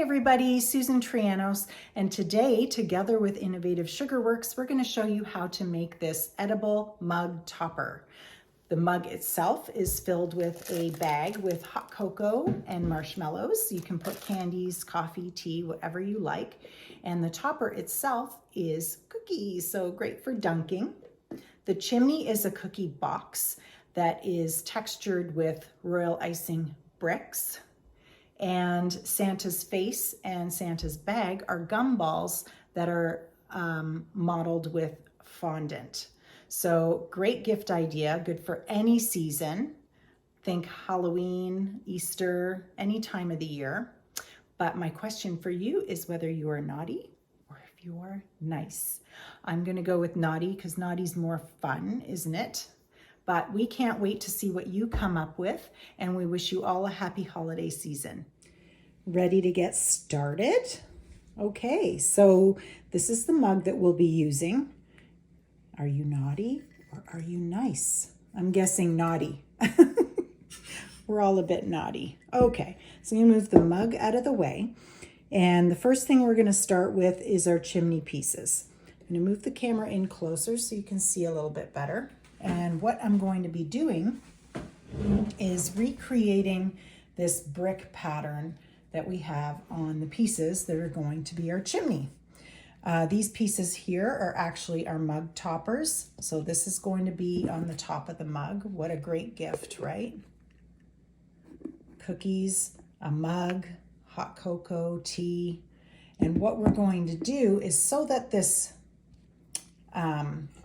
everybody, Susan Trianos, and today, together with Innovative Sugar Works, we're going to show you how to make this edible mug topper. The mug itself is filled with a bag with hot cocoa and marshmallows. You can put candies, coffee, tea, whatever you like. And the topper itself is cookies, so great for dunking. The chimney is a cookie box that is textured with royal icing bricks. And Santa's face and Santa's bag are gumballs that are modeled with fondant. So great gift idea, good for any season. Think Halloween, Easter, any time of the year. But my question for you is whether you are naughty or if you are nice. I'm gonna go with naughty because naughty's more fun, isn't it? But we can't wait to see what you come up with, and we wish you all a happy holiday season. Ready to get started? Okay, so this is the mug that we'll be using. Are you naughty or are you nice? I'm guessing naughty. We're all a bit naughty. Okay, so you move the mug out of the way. And the first thing we're gonna start with is our chimney pieces. I'm gonna move the camera in closer so you can see a little bit better. And what I'm going to be doing is recreating this brick pattern that we have on the pieces that are going to be our chimney. These pieces here are actually our mug toppers. So this is going to be on the top of the mug. What a great gift, right? Cookies, a mug, hot cocoa, tea. And what we're going to do is so that this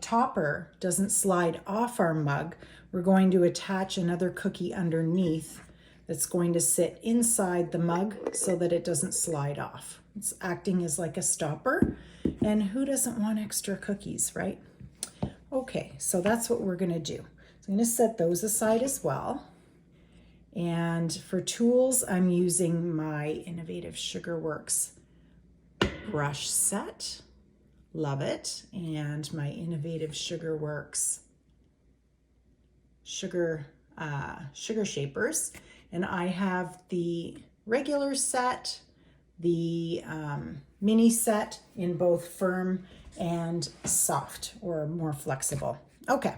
topper doesn't slide off our mug, we're going to attach another cookie underneath that's going to sit inside the mug so that it doesn't slide off. It's acting as like a stopper, and who doesn't want extra cookies, right? Okay, so that's what we're gonna do. So I'm gonna set those aside as well. And for tools, I'm using my Innovative Sugar Works brush set. Love it. And my Innovative Sugar Works sugar shapers. And I have the regular set, the mini set in both firm and soft or more flexible. Okay,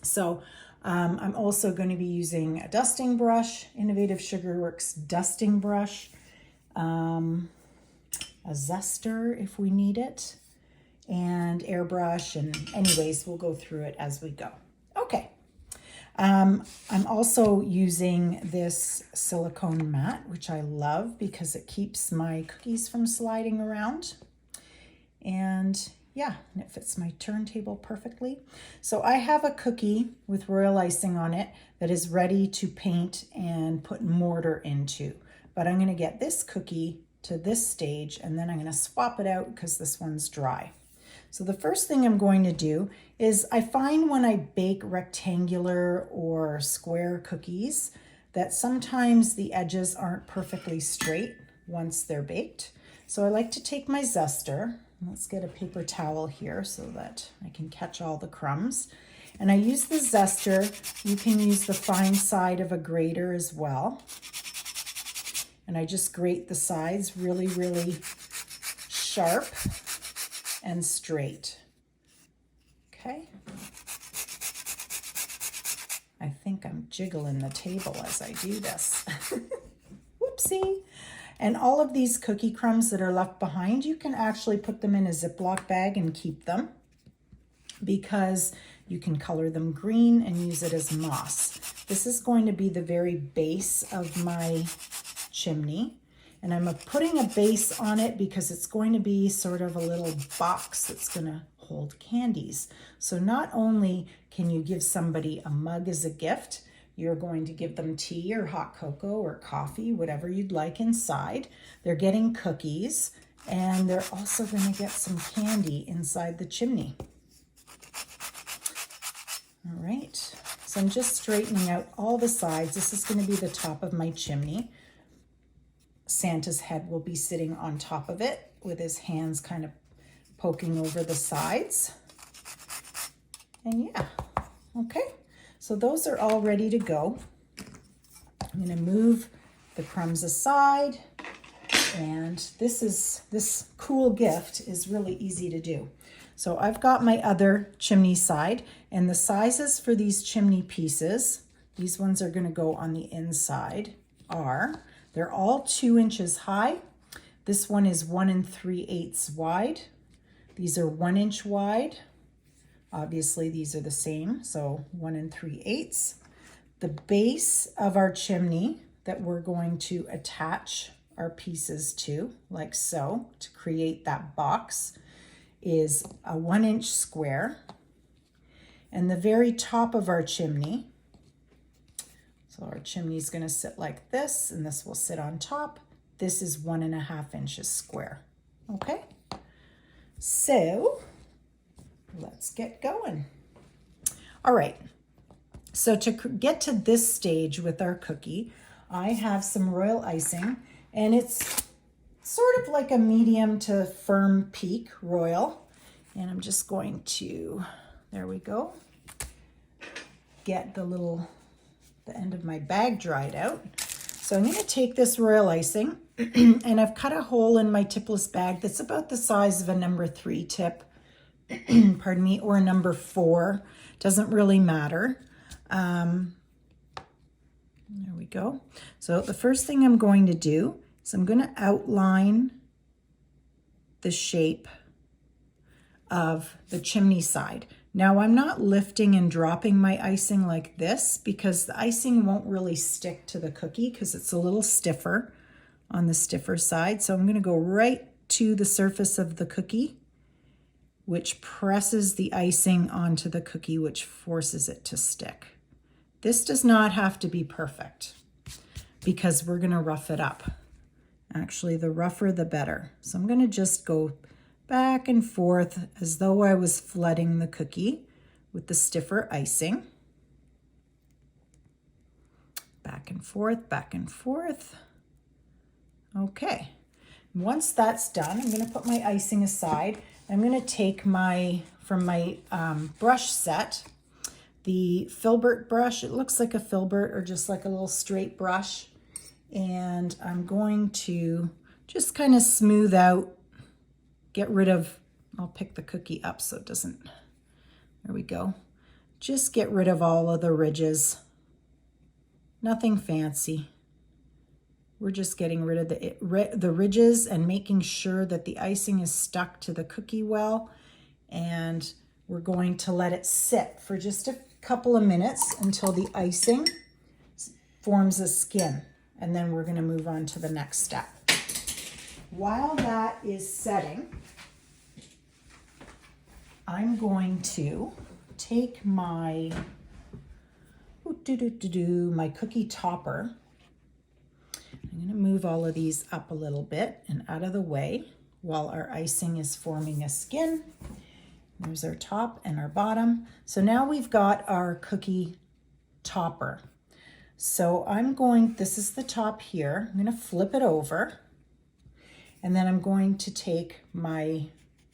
so I'm also going to be using a dusting brush, Innovative Sugar Works dusting brush, a zester if we need it, and airbrush, and anyways, we'll go through it as we go. Okay. I'm also using this silicone mat, which I love because it keeps my cookies from sliding around. And yeah, and it fits my turntable perfectly. So I have a cookie with royal icing on it that is ready to paint and put mortar into. But I'm going to get this cookie to this stage, and then I'm going to swap it out because this one's dry. So the first thing I'm going to do is I find when I bake rectangular or square cookies that sometimes the edges aren't perfectly straight once they're baked. So I like to take my zester. Let's get a paper towel here so that I can catch all the crumbs. And I use the zester. You can use the fine side of a grater as well. And I just grate the sides really, really sharp and straight. Okay. I think I'm jiggling the table as I do this. Whoopsie. And all of these cookie crumbs that are left behind, you can actually put them in a Ziploc bag and keep them because you can color them green and use it as moss. This is going to be the very base of my chimney. And I'm putting a base on it because it's going to be sort of a little box that's going to hold candies. So not only can you give somebody a mug as a gift, you're going to give them tea or hot cocoa or coffee, whatever you'd like inside. They're getting cookies, and they're also going to get some candy inside the chimney. All right, so I'm just straightening out all the sides. This is going to be the top of my chimney. Santa's head will be sitting on top of it with his hands kind of poking over the sides. And yeah, okay. So those are all ready to go. I'm going to move the crumbs aside And this cool gift is really easy to do. So I've got my other chimney side, and the sizes for these chimney pieces, these ones are going to go on the inside, they're all 2 inches high. This one is 1 3/8 wide. These are 1 inch wide. Obviously these are the same, so 1 3/8. The base of our chimney that we're going to attach our pieces to, like so, to create that box, is a 1 inch square. And the very top of our chimney, so our chimney is going to sit like this, and this will sit on top. This is 1.5 inches square. Okay, so let's get going. All right, so to get to this stage with our cookie, I have some royal icing, and it's sort of like a medium to firm peak royal. And I'm just going to, there we go, get the end of my bag dried out. So I'm going to take this royal icing and I've cut a hole in my tipless bag that's about the size of a number 3 tip, pardon me, or a number 4. Doesn't really matter. There we go. So the first thing I'm going to do is I'm going to outline the shape of the chimney side. Now I'm not lifting and dropping my icing like this because the icing won't really stick to the cookie because it's a little stiffer on the stiffer side. So I'm going to go right to the surface of the cookie, which presses the icing onto the cookie, which forces it to stick. This does not have to be perfect because we're going to rough it up. Actually, the rougher the better. So I'm going to just go back and forth as though I was flooding the cookie with the stiffer icing. Back and forth, back and forth. Okay. Once that's done, I'm going to put my icing aside. I'm going to take from my brush set, the filbert brush. It looks like a filbert or just like a little straight brush. And I'm going to just kind of smooth out, get rid of, I'll pick the cookie up so it doesn't, there we go. Just get rid of all of the ridges. Nothing fancy. We're just getting rid of the ridges and making sure that the icing is stuck to the cookie well. And we're going to let it sit for just a couple of minutes until the icing forms a skin. And then we're going to move on to the next step. While that is setting, I'm going to take my cookie topper. I'm going to move all of these up a little bit and out of the way while our icing is forming a skin. There's our top and our bottom. So now we've got our cookie topper. So this is the top here. I'm going to flip it over. And then I'm going to take my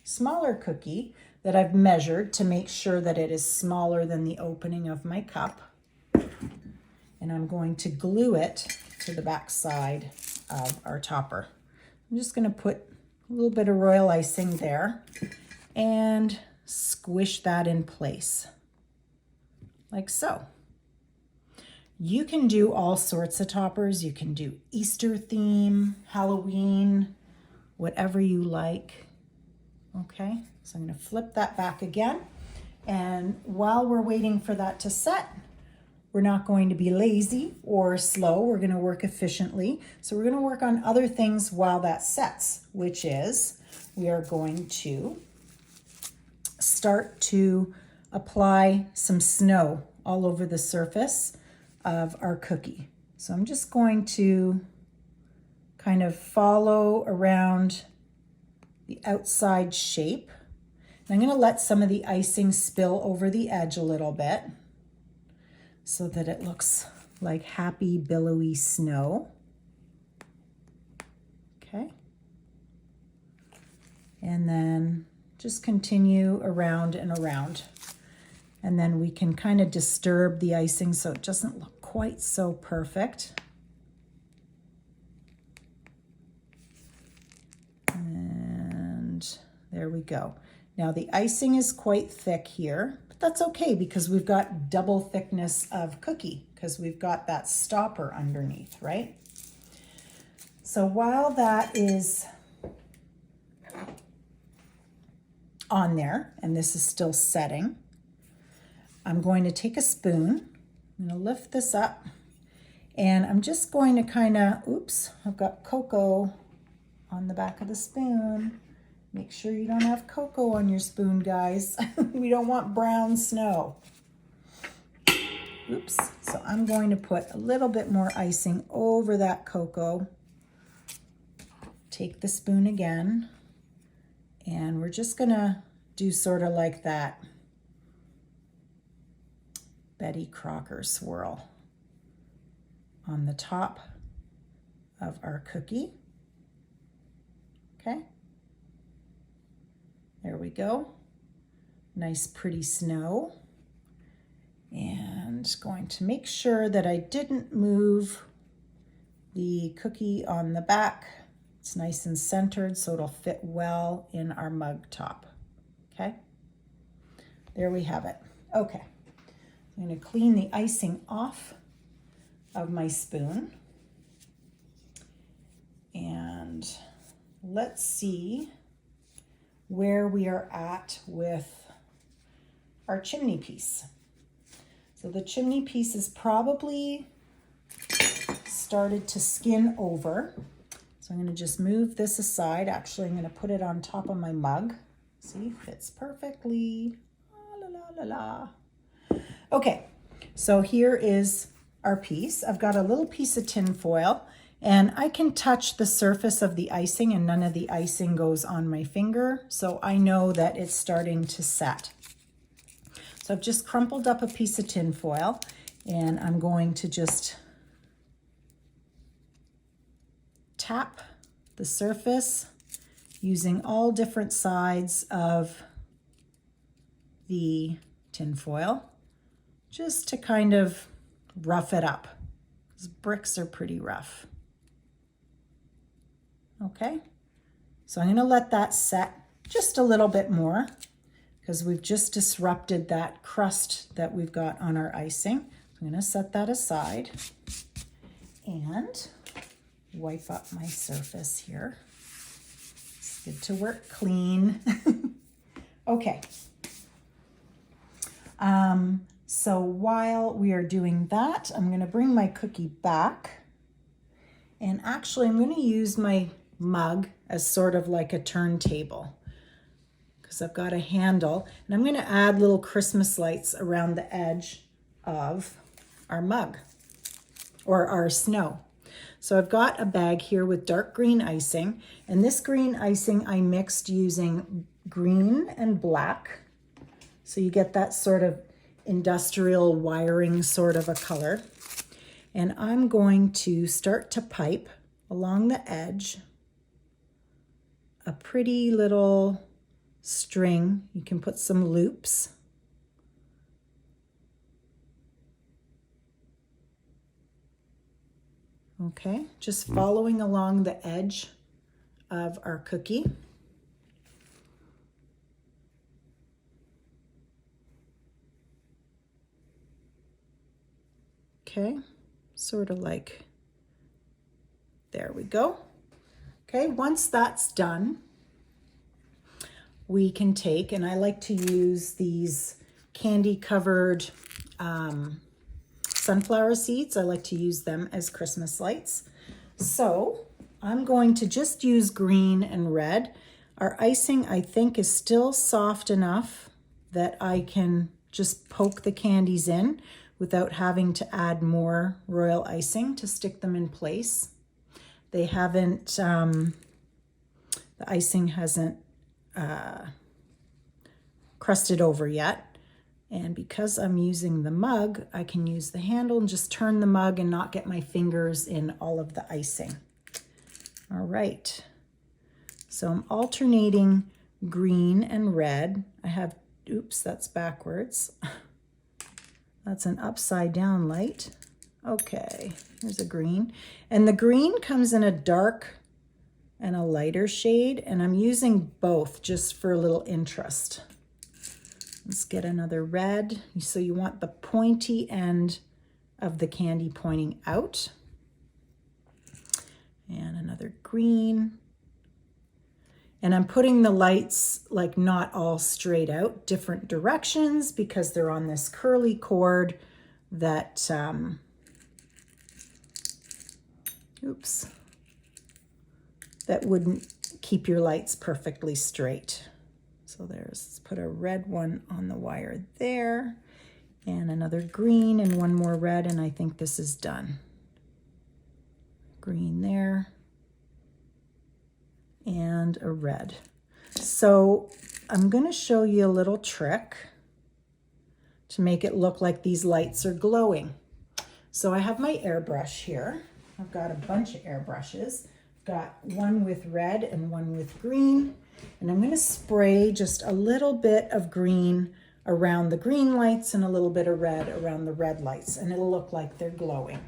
smaller cookie that I've measured to make sure that it is smaller than the opening of my cup. And I'm going to glue it to the back side of our topper. I'm just going to put a little bit of royal icing there and squish that in place, like so. You can do all sorts of toppers. You can do Easter theme, Halloween, whatever you like. Okay, so I'm going to flip that back again. And while we're waiting for that to set, we're not going to be lazy or slow. We're going to work efficiently. So we're going to work on other things while that sets, which is we are going to start to apply some snow all over the surface of our cookie. So I'm just going to kind of follow around the outside shape. And I'm going to let some of the icing spill over the edge a little bit so that it looks like happy billowy snow. Okay. And then just continue around and around. And then we can kind of disturb the icing so it doesn't look quite so perfect. There we go. Now the icing is quite thick here, but that's okay because we've got double thickness of cookie because we've got that stopper underneath, right? So while that is on there and this is still setting, I'm going to take a spoon. I'm going to lift this up and I'm just going to kind of, oops, I've got cocoa on the back of the spoon. Make sure you don't have cocoa on your spoon, guys. We don't want brown snow. Oops. So I'm going to put a little bit more icing over that cocoa. Take the spoon again, and we're just gonna do sort of like that Betty Crocker swirl on the top of our cookie. Okay. There we go. Nice pretty snow. And going to make sure that I didn't move the cookie on the back. It's nice and centered so it'll fit well in our mug top. Okay, there we have it. Okay, I'm going to clean the icing off of my spoon. And let's see where we are at with our chimney piece. So the chimney piece is probably started to skin over. So I'm going to just move this aside. Actually, I'm going to put it on top of my mug. See, fits perfectly. La, la, la, la. Okay, so here is our piece. I've got a little piece of tin foil, and I can touch the surface of the icing and none of the icing goes on my finger. So I know that it's starting to set. So I've just crumpled up a piece of tin foil and I'm going to just tap the surface using all different sides of the tin foil just to kind of rough it up, because bricks are pretty rough. Okay, so I'm going to let that set just a little bit more because we've just disrupted that crust that we've got on our icing. I'm going to set that aside and wipe up my surface here. It's good to work clean. Okay. So while we are doing that, I'm going to bring my cookie back. And actually, I'm going to use my mug as sort of like a turntable because I've got a handle. And I'm going to add little Christmas lights around the edge of our mug or our snow. So I've got a bag here with dark green icing, and this green icing I mixed using green and black. So you get that sort of industrial wiring sort of a color. And I'm going to start to pipe along the edge a pretty little string. You can put some loops. Okay, just following along the edge of our cookie. Okay, sort of like, there we go. Okay, once that's done, we can take, and I like to use these candy covered sunflower seeds. I like to use them as Christmas lights. So I'm going to just use green and red. Our icing, I think, is still soft enough that I can just poke the candies in without having to add more royal icing to stick them in place. They haven't, the icing hasn't crusted over yet. And because I'm using the mug, I can use the handle and just turn the mug and not get my fingers in all of the icing. All right. So I'm alternating green and red. I have, oops, that's backwards. That's an upside down light. Okay, here's a green. And the green comes in a dark and a lighter shade, and I'm using both just for a little interest. Let's get another red. So you want the pointy end of the candy pointing out. And another green. And I'm putting the lights like not all straight out, different directions, because they're on this curly cord that, that wouldn't keep your lights perfectly straight. So let's put a red one on the wire there, and another green and one more red, and I think this is done. Green there, and a red. So I'm going to show you a little trick to make it look like these lights are glowing. So I have my airbrush here. I've got a bunch of airbrushes. I've got one with red and one with green. And I'm going to spray just a little bit of green around the green lights and a little bit of red around the red lights, and it'll look like they're glowing.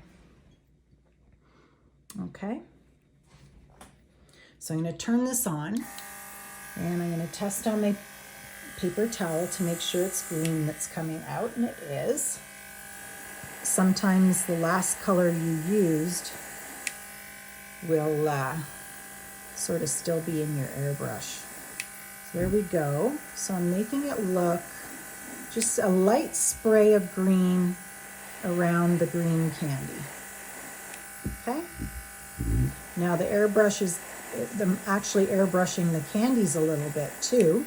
Okay. So I'm going to turn this on, and I'm going to test on my paper towel to make sure it's green that's coming out, and it is. Sometimes the last color you used will sort of still be in your airbrush. So there we go. So I'm making it look just a light spray of green around the green candy. Okay. Now the airbrush is, I'm actually airbrushing the candies a little bit too,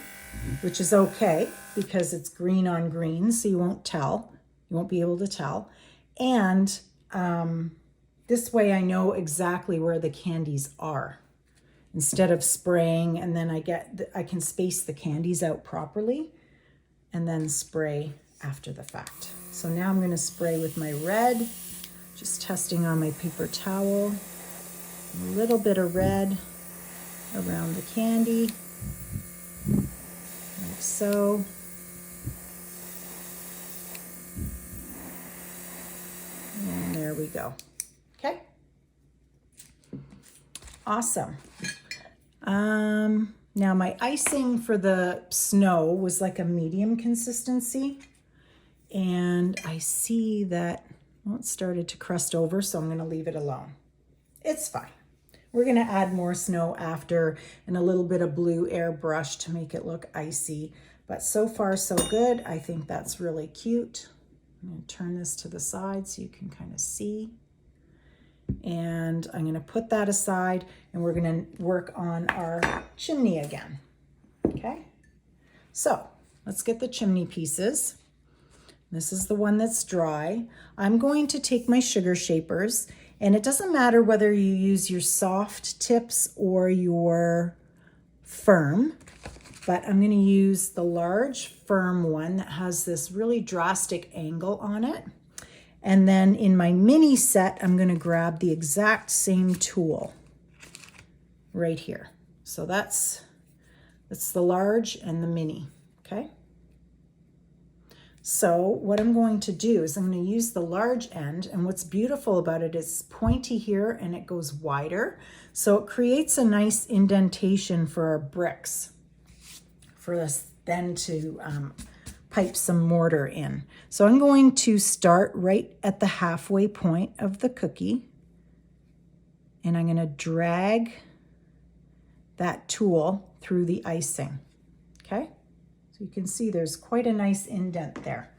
which is okay because it's green on green, so you won't tell. You won't be able to tell. And this way I know exactly where the candies are. Instead of spraying and then I can space the candies out properly and then spray after the fact. So now I'm going to spray with my red, just testing on my paper towel. A little bit of red around the candy, like so. And there we go. Okay. Awesome. Now my icing for the snow was like a medium consistency, and I see that, well, it started to crust over, so I'm going to leave it alone. It's fine. We're going to add more snow after and a little bit of blue airbrush to make it look icy, but so far so good. I think that's really cute. I'm going to turn this to the side so you can kind of see. And I'm going to put that aside, and we're going to work on our chimney again. Okay, so let's get the chimney pieces. This is the one that's dry. I'm going to take my sugar shapers, and it doesn't matter whether you use your soft tips or your firm, but I'm going to use the large firm one that has this really drastic angle on it. And then in my mini set, I'm going to grab the exact same tool right here. So that's the large and the mini, okay? So what I'm going to do is I'm going to use the large end, and what's beautiful about it is pointy here and it goes wider. So it creates a nice indentation for our bricks for us then to pipe some mortar in. So I'm going to start right at the halfway point of the cookie, and I'm going to drag that tool through the icing. Okay, so you can see there's quite a nice indent there.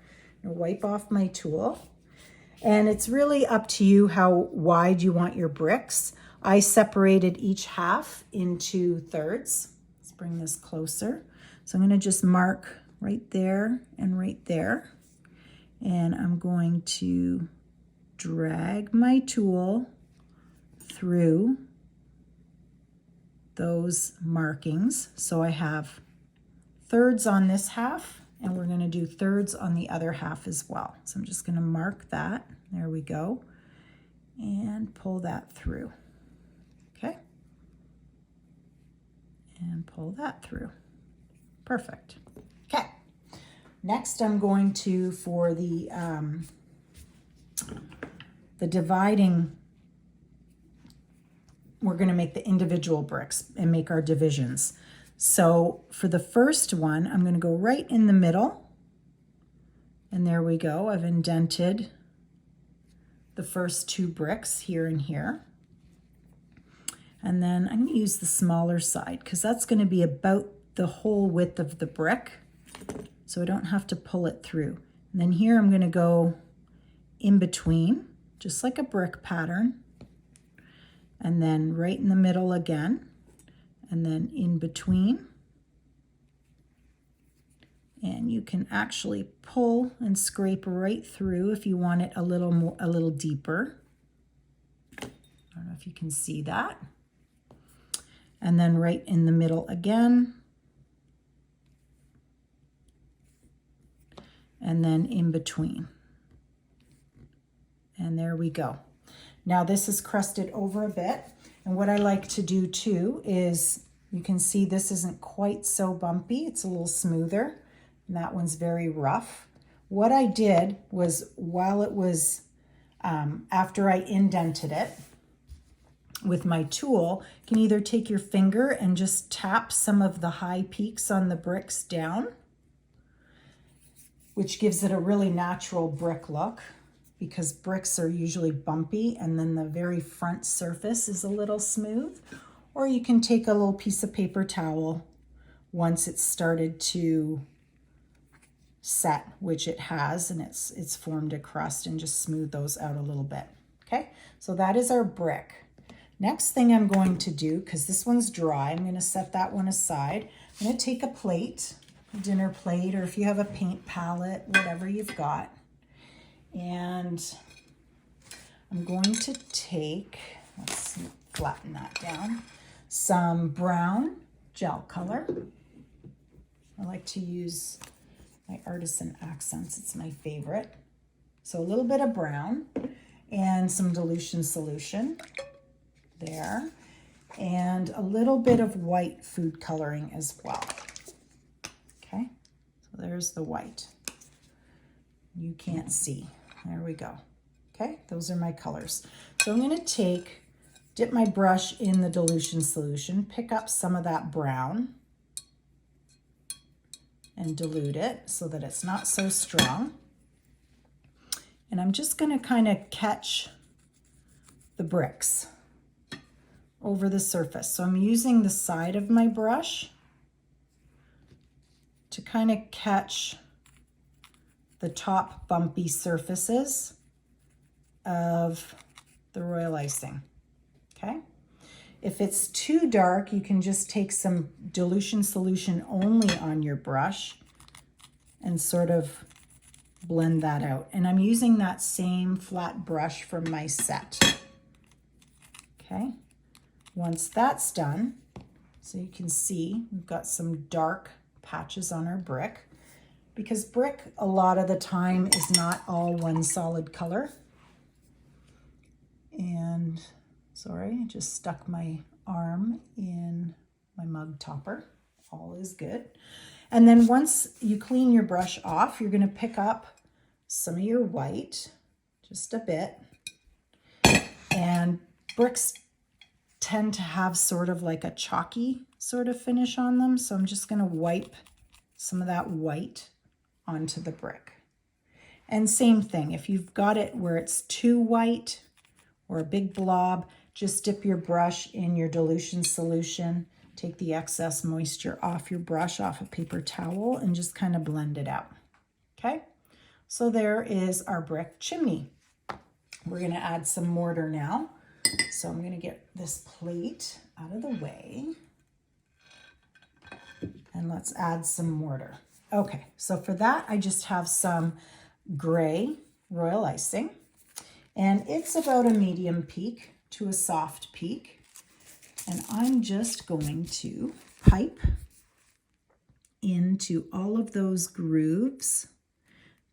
I'm going to wipe off my tool, and it's really up to you how wide you want your bricks. I separated each half into thirds. Let's bring this closer. So I'm going to just mark right there and right there. And I'm going to drag my tool through those markings. So I have thirds on this half, and we're going to do thirds on the other half as well. So I'm just going to mark that. There we go. And pull that through. Okay. And pull that through. Perfect. Okay. Next, I'm going to, for the dividing we're going to make the individual bricks and make our divisions. So for the first one, I'm going to go right in the middle. And there we go. I've indented the first 2 bricks here and here. And then I'm going to use the smaller side because that's going to be about the whole width of the brick. So I don't have to pull it through. And then here I'm going to go in between, just like a brick pattern. And then right in the middle again. And then in between. And you can actually pull and scrape right through if you want it a little deeper. I don't know if you can see that. And then right in the middle again. And then in between. And there we go. Now this is crusted over a bit. And what I like to do too is, you can see this isn't quite so bumpy. It's a little smoother. And that one's very rough. What I did was, while it was, after I indented it with my tool, you can either take your finger and just tap some of the high peaks on the bricks down, which gives it a really natural brick look, because bricks are usually bumpy and then the very front surface is a little smooth. Or you can take a little piece of paper towel once it's started to set, which it has, and it's formed a crust, and just smooth those out a little bit. Okay, so that is our brick. Next thing I'm going to do, because this one's dry, I'm going to set that one aside. I'm going to take a plate, a dinner plate, or if you have a paint palette, whatever you've got, and I'm going to take, let's flatten that down, some brown gel color. I like to use my Artisan Accents, it's my favorite. So a little bit of brown and some dilution solution there, and a little bit of white food coloring as well. Okay, so there's the white. You can't see. There we go. Okay, those are my colors. So I'm going to dip my brush in the dilution solution, pick up some of that brown, and dilute it so that it's not so strong. And I'm just going to kind of catch the bricks over the surface. So I'm using the side of my brush to kind of catch the top bumpy surfaces of the royal icing. Okay? If it's too dark, you can just take some dilution solution only on your brush and sort of blend that out. And I'm using that same flat brush from my set. Okay, once that's done, so you can see we've got some dark patches on our brick, because brick a lot of the time is not all one solid color. And sorry, I just stuck my arm in my mug topper. All is good. And then once you clean your brush off, you're going to pick up some of your white, just a bit. And bricks tend to have sort of like a chalky sort of finish on them. So I'm just going to wipe some of that white onto the brick. And same thing, if you've got it where it's too white or a big blob, just dip your brush in your dilution solution, take the excess moisture off your brush, off a paper towel, and just kind of blend it out. Okay, so there is our brick chimney. We're going to add some mortar now. So I'm going to get this plate out of the way, and let's add some mortar. Okay, so for that, I just have some gray royal icing, and it's about a medium peak to a soft peak. And I'm just going to pipe into all of those grooves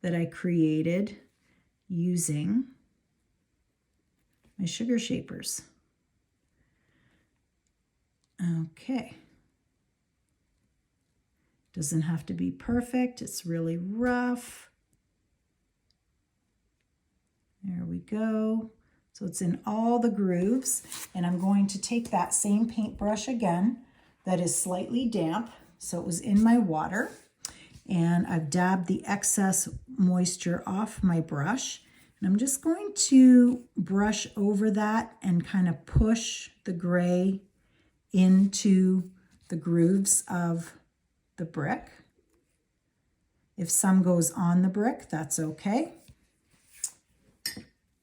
that I created using my sugar shapers. Okay. Doesn't have to be perfect. It's really rough. There we go. So it's in all the grooves, and I'm going to take that same paintbrush again that is slightly damp. So it was in my water, and I've dabbed the excess moisture off my brush. And I'm just going to brush over that and kind of push the gray into the grooves of the brick. If some goes on the brick, that's okay,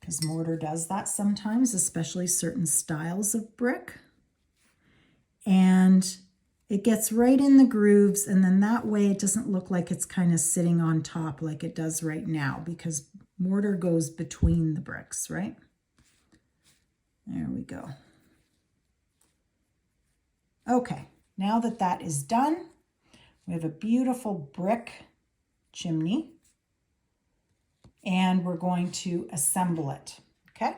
because mortar does that sometimes, especially certain styles of brick. And it gets right in the grooves, and then that way it doesn't look like it's kind of sitting on top like it does right now, because mortar goes between the bricks, right? There we go. Okay, now that that is done, we have a beautiful brick chimney, and we're going to assemble it, okay?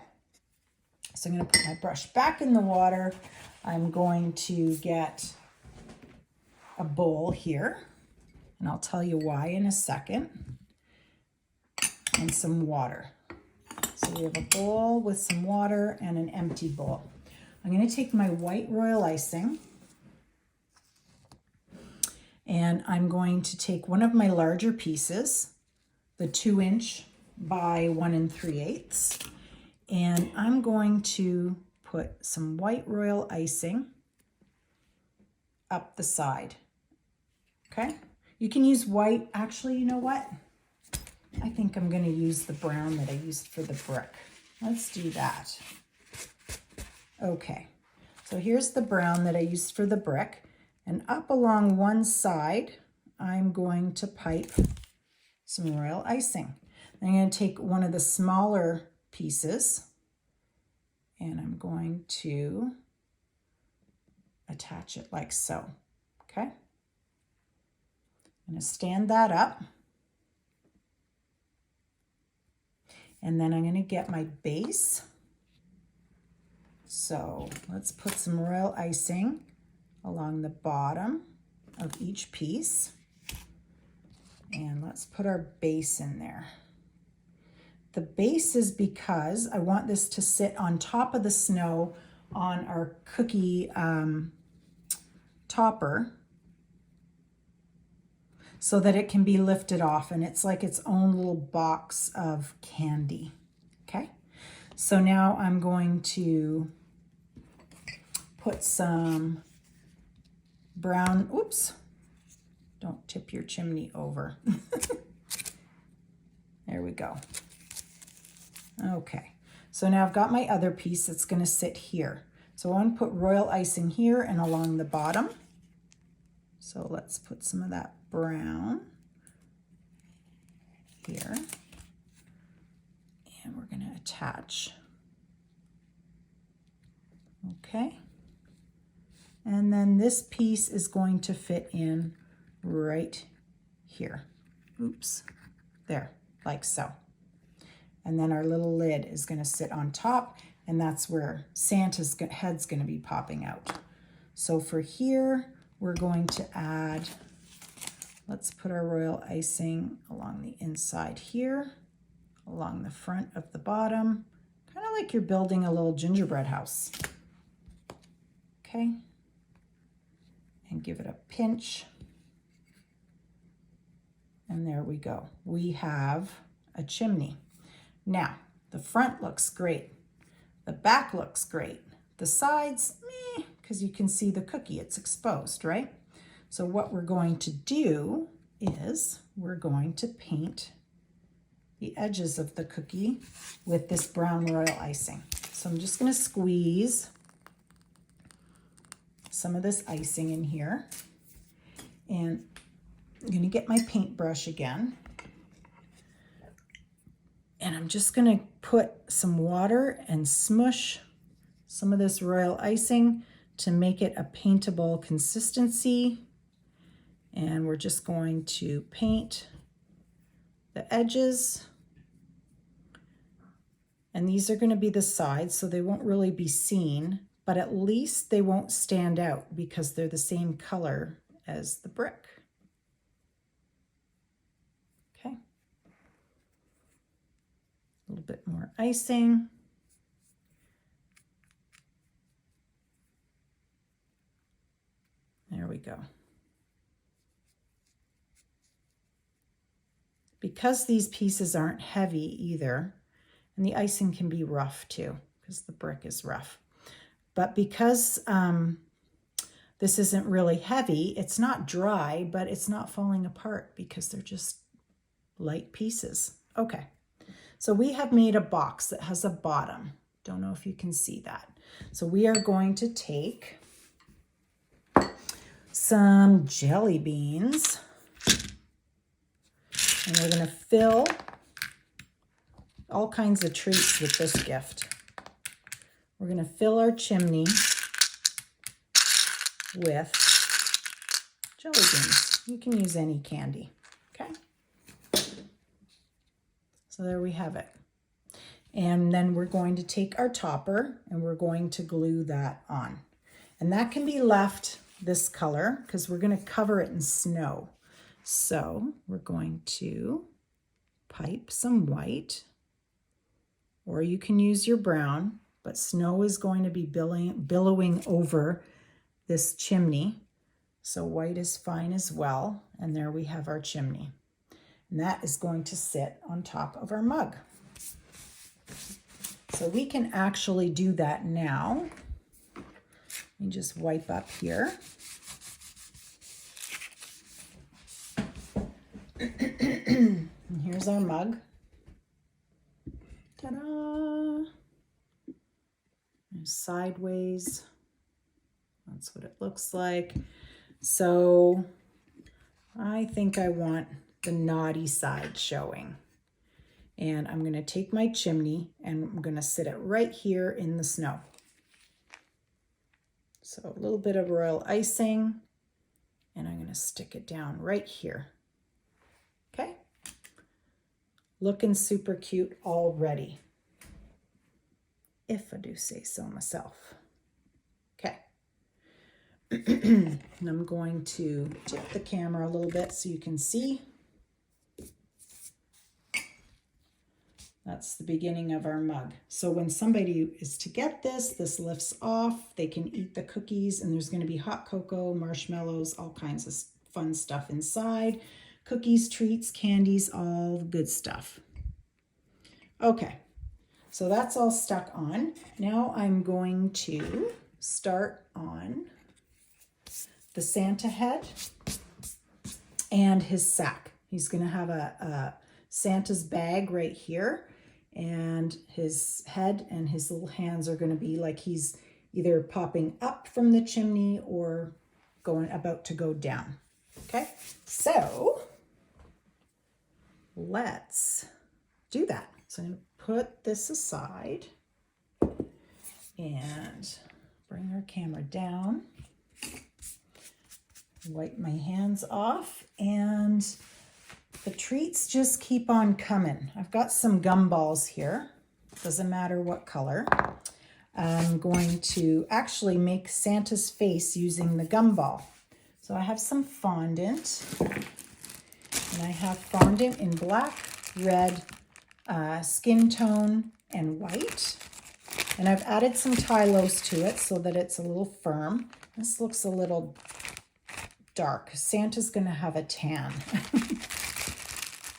So I'm going to put my brush back in the water. I'm going to get a bowl here, and I'll tell you why in a second, and some water. So we have a bowl with some water and an empty bowl. I'm going to take my white royal icing, and I'm going to take one of my larger pieces, the 2" by 1 3/8, and I'm going to put some white royal icing up the side. Okay, you can use white. Actually, you know what? I think I'm going to use the brown that I used for the brick. Let's do that. Okay, so here's the brown that I used for the brick, and up along one side, I'm going to pipe some royal icing. I'm going to take one of the smaller pieces, and I'm going to attach it like so. Okay, I'm going to stand that up, and then I'm going to get my base. So let's put some royal icing along the bottom of each piece, and let's put our base in there. The base is because I want this to sit on top of the snow on our cookie topper, so that it can be lifted off, and it's like its own little box of candy. Okay, so now I'm going to put some brown, oops, don't tip your chimney over. There we go. Okay, so now I've got my other piece that's going to sit here. So I want to put royal icing here and along the bottom. So let's put some of that brown here, and we're going to attach. Okay, and then this piece is going to fit in right here. Oops, there, like so. And then our little lid is going to sit on top, and that's where Santa's head's going to be popping out. So for here, we're going to add, let's put our royal icing along the inside here, along the front of the bottom, kind of like you're building a little gingerbread house. Okay, and give it a pinch. And there we go. We have a chimney. Now, the front looks great. The back looks great. The sides, meh, because you can see the cookie, it's exposed, right? So what we're going to do is we're going to paint the edges of the cookie with this brown royal icing. So I'm just going to squeeze some of this icing in here, and I'm going to get my paintbrush again. And I'm just going to put some water and smush some of this royal icing to make it a paintable consistency. And we're just going to paint the edges. And these are going to be the sides, so they won't really be seen, but at least they won't stand out because they're the same color as the brick. Okay. A little bit more icing. we go. Because these pieces aren't heavy either, and the icing can be rough too, because the brick is rough. But because this isn't really heavy, it's not dry, but it's not falling apart because they're just light pieces. Okay, so we have made a box that has a bottom. Don't know if you can see that. So we are going to take some jelly beans, and we're going to fill all kinds of treats with this gift. We're going to fill our chimney with jelly beans. You can use any candy, okay? So there we have it. And then we're going to take our topper and we're going to glue that on. And that can be left this color because we're going to cover it in snow. So we're going to pipe some white, or you can use your brown, but snow is going to be billowing over this chimney. So white is fine as well. And there we have our chimney. And that is going to sit on top of our mug. So we can actually do that now. Let me just wipe up here. And here's our mug. Ta-da! And sideways. That's what it looks like. So I think I want the naughty side showing. And I'm going to take my chimney and I'm going to sit it right here in the snow. So a little bit of royal icing, and I'm going to stick it down right here. Okay? Looking super cute already, if I do say so myself. Okay. And I'm going to tip the camera a little bit so you can see. That's the beginning of our mug. So when somebody is to get this, this lifts off, they can eat the cookies, and there's going to be hot cocoa, marshmallows, all kinds of fun stuff inside. Cookies, treats, candies, all the good stuff. Okay, so that's all stuck on. Now I'm going to start on the Santa head and his sack. He's going to have a Santa's bag right here, and his head and his little hands are going to be like he's either popping up from the chimney or about to go down. Okay, so let's do that. So I'm going to put this aside and bring our camera down, wipe my hands off, and the treats just keep on coming. I've got some gumballs here. Doesn't matter what color. I'm going to actually make Santa's face using the gumball. So I have some fondant, and I have fondant in black, red, skin tone, and white. And I've added some Tylose to it so that it's a little firm. This looks a little dark. Santa's going to have a tan.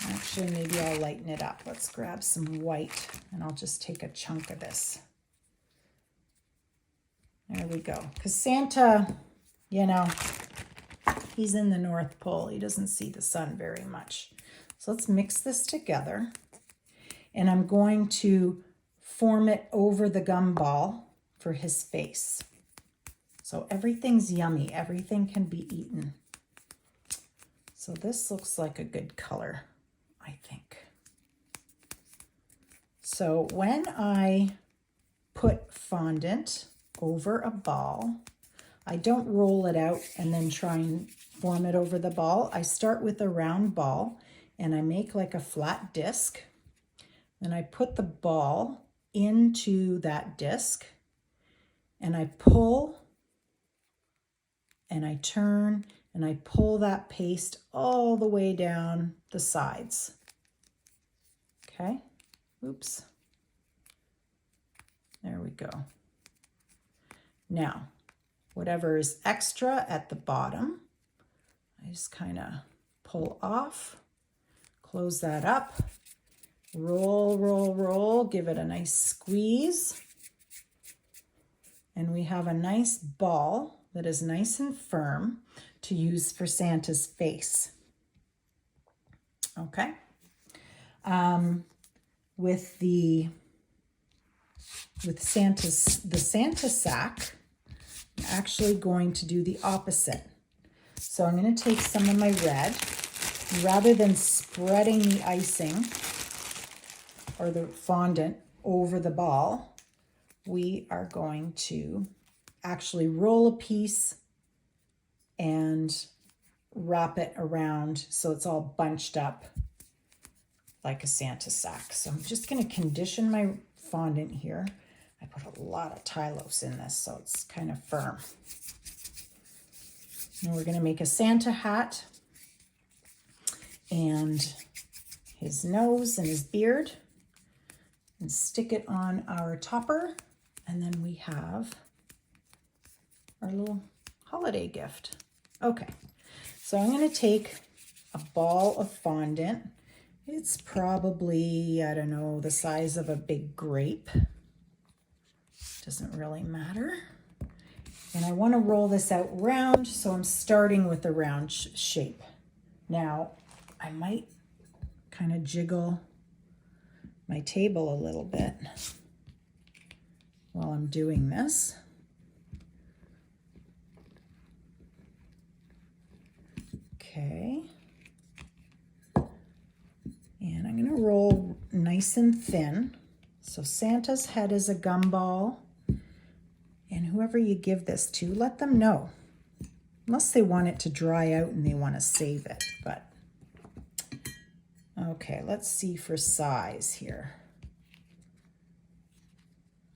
Actually, maybe I'll lighten it up. Let's grab some white, and I'll just take a chunk of this. There we go. Because Santa, you know, he's in the North Pole. He doesn't see the sun very much. So let's mix this together. And I'm going to form it over the gumball for his face. So everything's yummy. Everything can be eaten. So this looks like a good color, I think. So when I put fondant over a ball, I don't roll it out and then try and form it over the ball. I start with a round ball and I make like a flat disc. Then I put the ball into that disc and I pull and I turn and I pull that paste all the way down the sides. Okay, oops. There we go. Now, whatever is extra at the bottom. I just kind of pull off, close that up, roll, roll, roll, give it a nice squeeze. And we have a nice ball that is nice and firm to use for Santa's face. Okay. With the Santa sack, I'm actually going to do the opposite. So I'm going to take some of my red, rather than spreading the icing or the fondant over the ball, we are going to actually roll a piece and wrap it around so it's all bunched up like a Santa sack. So I'm just going to condition my fondant here. I put a lot of Tylose in this, so it's kind of firm. And we're going to make a Santa hat and his nose and his beard and stick it on our topper. And then we have our little holiday gift. Okay, so I'm going to take a ball of fondant. It's probably, I don't know, the size of a big grape. Doesn't really matter. And I want to roll this out round, so I'm starting with the round shape. Now, I might kind of jiggle my table a little bit while I'm doing this. Okay. And I'm going to roll nice and thin. So Santa's head is a gumball. And whoever you give this to, let them know. Unless they want it to dry out and they want to save it. But okay, let's see for size here.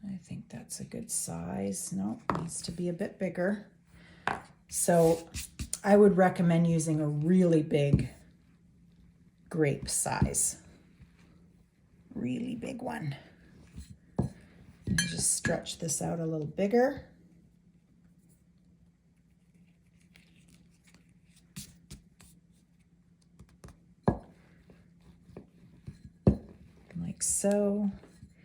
I think that's a good size. No, needs to be a bit bigger. So I would recommend using a really big grape size. Really big one. And just stretch this out a little bigger. Like so.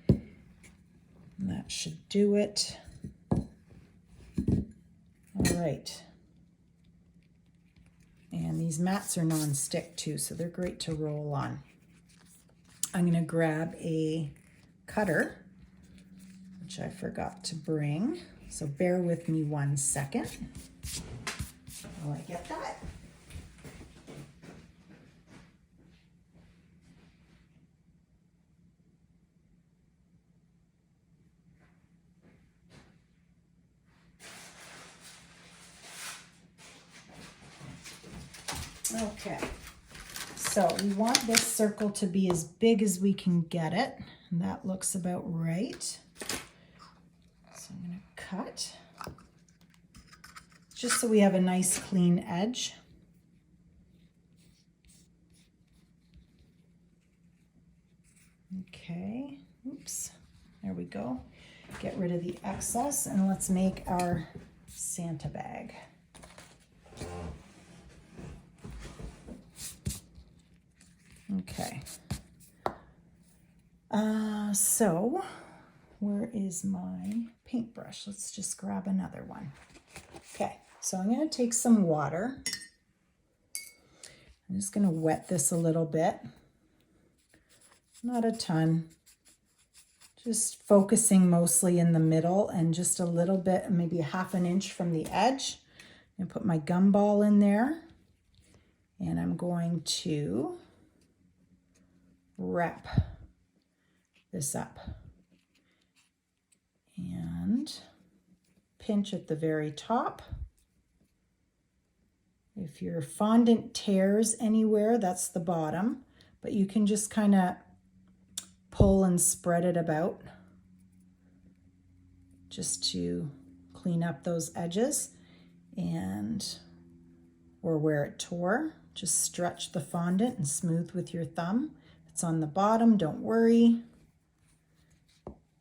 And that should do it. All right. And these mats are non-stick too, so they're great to roll on. I'm going to grab a cutter, which I forgot to bring. So bear with me 1 second while I get that. Okay, so we want this circle to be as big as we can get it, and that looks about right. So I'm going to cut, just so we have a nice clean edge. Okay, oops, there we go. Get rid of the excess, and let's make our Santa bag. Okay, so where is my paintbrush? Let's just grab another one. Okay, so I'm going to take some water. I'm just going to wet this a little bit. Not a ton. Just focusing mostly in the middle and just a little bit, maybe a ½ an inch from the edge. I'm going to put my gumball in there. And I'm going to wrap this up and pinch at the very top. If your fondant tears anywhere, that's the bottom, but you can just kind of pull and spread it about just to clean up those edges. And or where it tore, just stretch the fondant and smooth with your thumb. It's on the bottom, don't worry.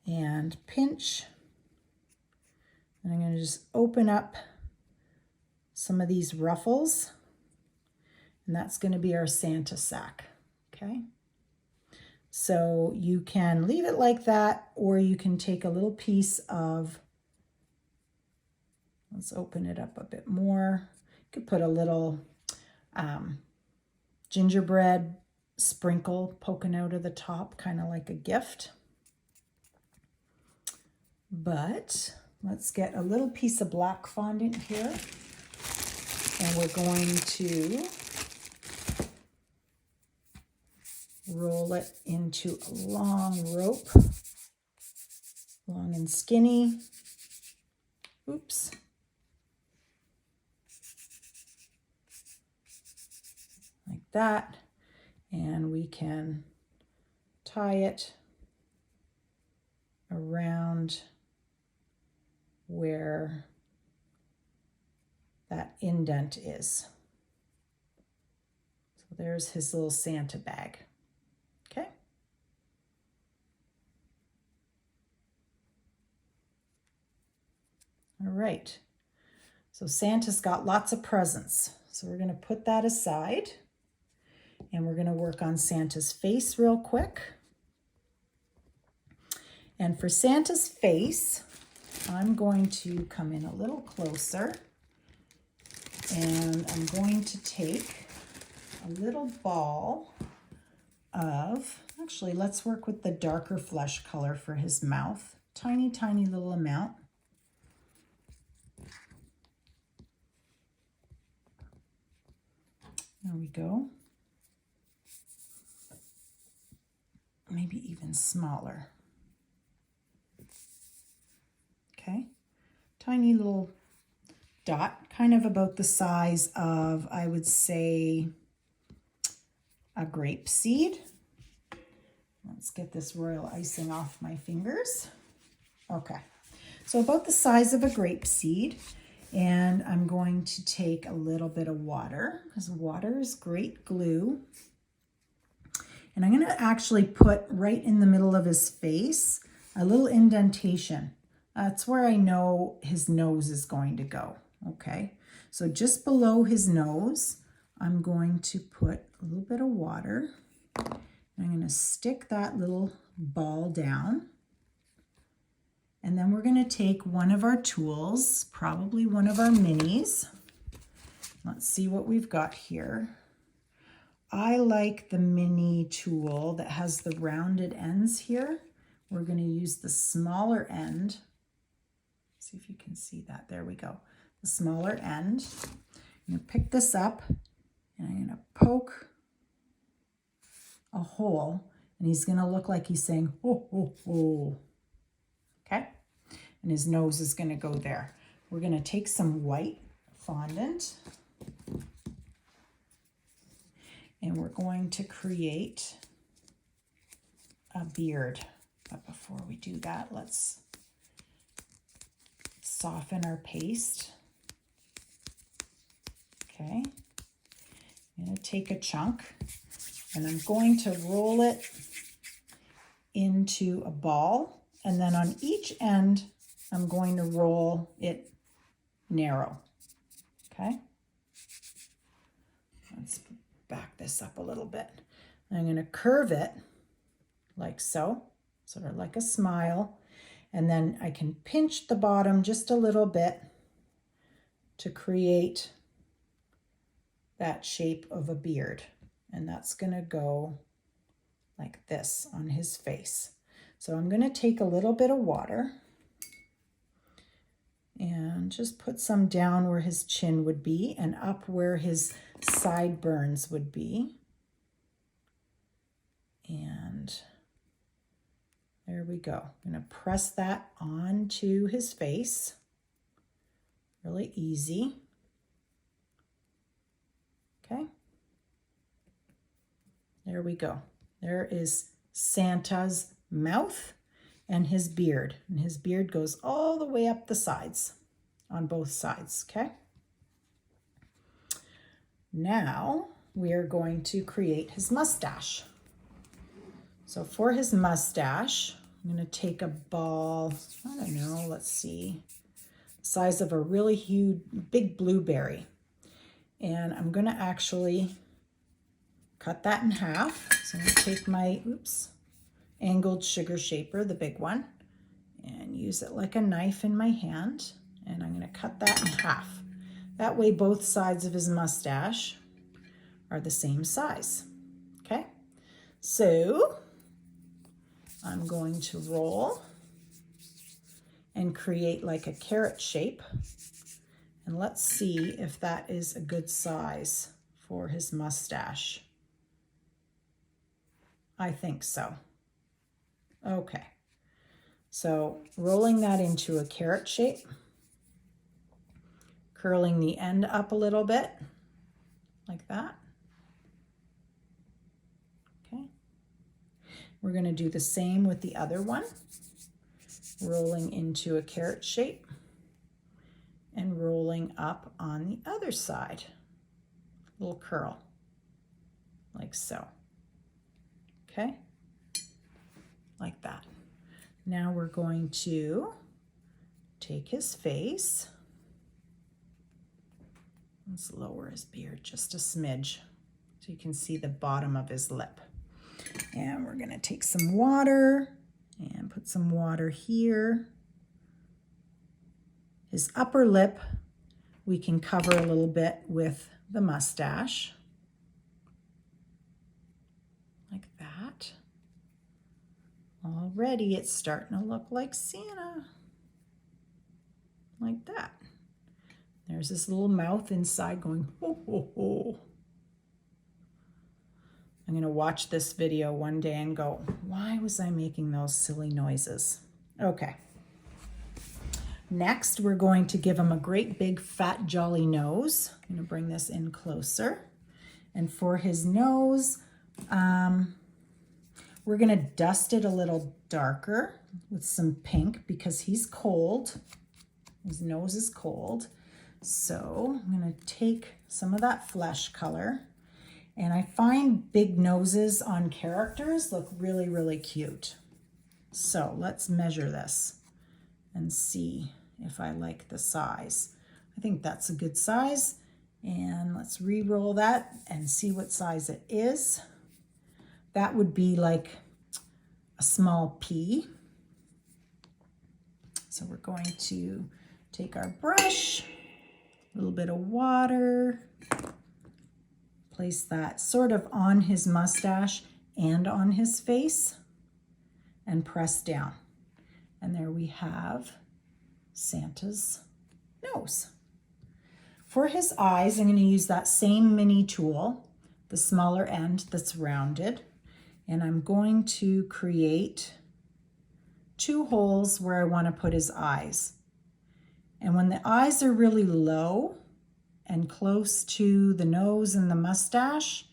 And pinch And I'm going to just open up some of these ruffles, and that's going to be our Santa sack, okay? So you can leave it like that, or you can take a little piece of, let's open it up a bit more. You could put a little gingerbread sprinkle poking out of the top, kind of like a gift. But let's get a little piece of black fondant here, and we're going to roll it into a long rope, long and skinny. Oops. Like that. And we can tie it around where that indent is. So there's his little Santa bag. Okay. All right. So Santa's got lots of presents. So we're going to put that aside, and we're going to work on Santa's face real quick. And for Santa's face, I'm going to come in a little closer, and I'm going to take a little ball of, actually, let's work with the darker flesh color for his mouth. Tiny, tiny little amount. There we go. Maybe even smaller. Okay, tiny little dot, kind of about the size of, I would say, a grape seed. Let's get this royal icing off my fingers. Okay, so about the size of a grape seed, and I'm going to take a little bit of water, because water is great glue. And I'm going to actually put right in the middle of his face a little indentation. That's where I know his nose is going to go, okay? So just below his nose, I'm going to put a little bit of water. I'm going to stick that little ball down. And then we're going to take one of our tools, probably one of our minis. Let's see what we've got here. I like the mini tool that has the rounded ends here. We're going to use the smaller end. See if you can see that. There we go. The smaller end. I'm going to pick this up, and I'm going to poke a hole, and he's going to look like he's saying, ho, ho, ho. Okay? And his nose is going to go there. We're going to take some white fondant, and we're going to create a beard. But before we do that, let's soften our paste. Okay, I'm going to take a chunk, and I'm going to roll it into a ball, and then on each end, I'm going to roll it narrow. Okay, let's back this up a little bit. I'm going to curve it like so, sort of like a smile. And then I can pinch the bottom just a little bit to create that shape of a beard. And that's going to go like this on his face. So I'm going to take a little bit of water and just put some down where his chin would be and up where his sideburns would be. And there we go. I'm going to press that onto his face. Really easy. Okay. There we go. There is Santa's mouth and his beard. And his beard goes all the way up the sides, on both sides, okay? Now we are going to create his mustache. So for his mustache, I'm going to take a ball, I don't know, let's see. size of a really huge, big blueberry. And I'm gonna actually cut that in half. So I'm gonna take my, angled sugar shaper, the big one, and use it like a knife in my hand. And I'm gonna cut that in half. That way both sides of his mustache are the same size, okay? So I'm going to roll and create like a carrot shape. And let's see if that is a good size for his mustache. I think so. Okay, so rolling that into a carrot shape, curling the end up a little bit, like that. Okay, we're gonna do the same with the other one, rolling into a carrot shape and rolling up on the other side, little curl, like so, okay? Like that. Now we're going to take his face. Let's lower his beard just a smidge so you can see the bottom of his lip. And we're gonna take some water and put some water here. His upper lip, we can cover a little bit with the mustache, like that. Already it's starting to look like Santa, like that. There's this little mouth inside going, ho, ho, ho. I'm gonna watch this video one day and go, why was I making those silly noises? Okay. Next, we're going to give him a great big fat jolly nose. I'm gonna bring this in closer. And for his nose, we're gonna dust it a little darker with some pink because he's cold. His nose is cold. So I'm gonna take some of that flesh color, and I find big noses on characters look really, really cute. So let's measure this and see if I like the size. I think that's a good size. And let's re-roll that and see what size it is. That would be like a small pea. So we're going to take our brush, a little bit of water, place that sort of on his mustache and on his face, and press down. And there we have Santa's nose. For his eyes, I'm going to use that same mini tool, the smaller end that's rounded, and I'm going to create 2 holes where I want to put his eyes. And when the eyes are really low and close to the nose and the mustache,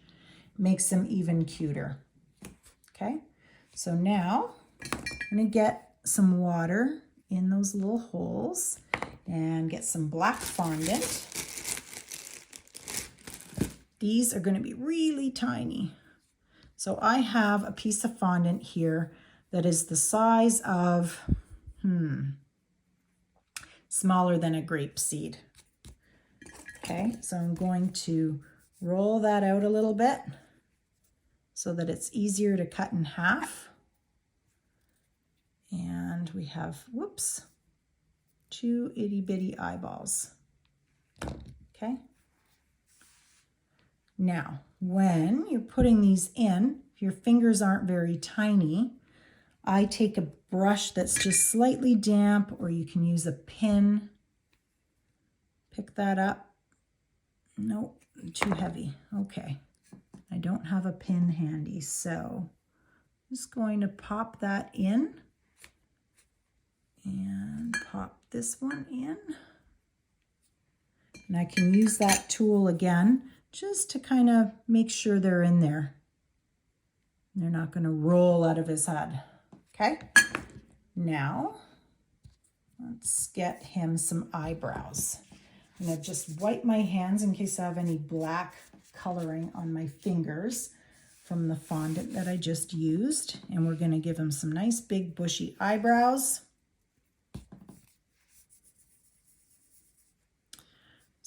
it makes them even cuter. Okay, so now I'm going to get some water in those little holes and get some black fondant. These are going to be really tiny. So I have a piece of fondant here that is the size of, smaller than a grape seed. Okay, so I'm going to roll that out a little bit so that it's easier to cut in half. And we have, 2 itty bitty eyeballs. Okay. Now, when you're putting these in, if your fingers aren't very tiny, I take a brush that's just slightly damp, or you can use a pin. Pick that up. Nope, too heavy. Okay, I don't have a pin handy, so I'm just going to pop that in and pop this one in. And I can use that tool again just to kind of make sure they're in there. They're not going to roll out of his head. Okay, now let's get him some eyebrows. I'm going to just wipe my hands in case I have any black coloring on my fingers from the fondant that I just used. And we're going to give him some nice big bushy eyebrows.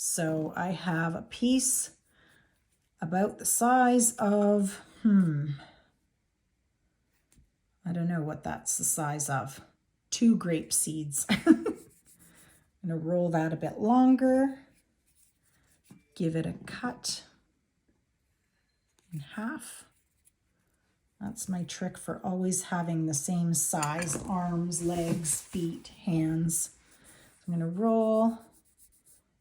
So I have a piece about the size of, I don't know what that's the size of. 2 grape seeds. I'm going to roll that a bit longer. Give it a cut in half. That's my trick for always having the same size, arms, legs, feet, hands. I'm going to roll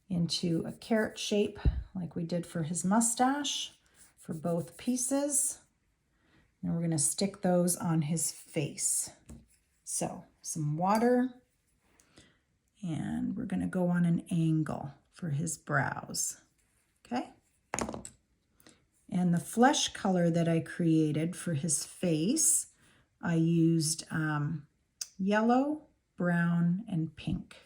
into a carrot shape like we did for his mustache for both pieces. And we're going to stick those on his face. So some water, and we're going to go on an angle for his brows. Okay. And the flesh color that I created for his face, I used yellow, brown, and pink.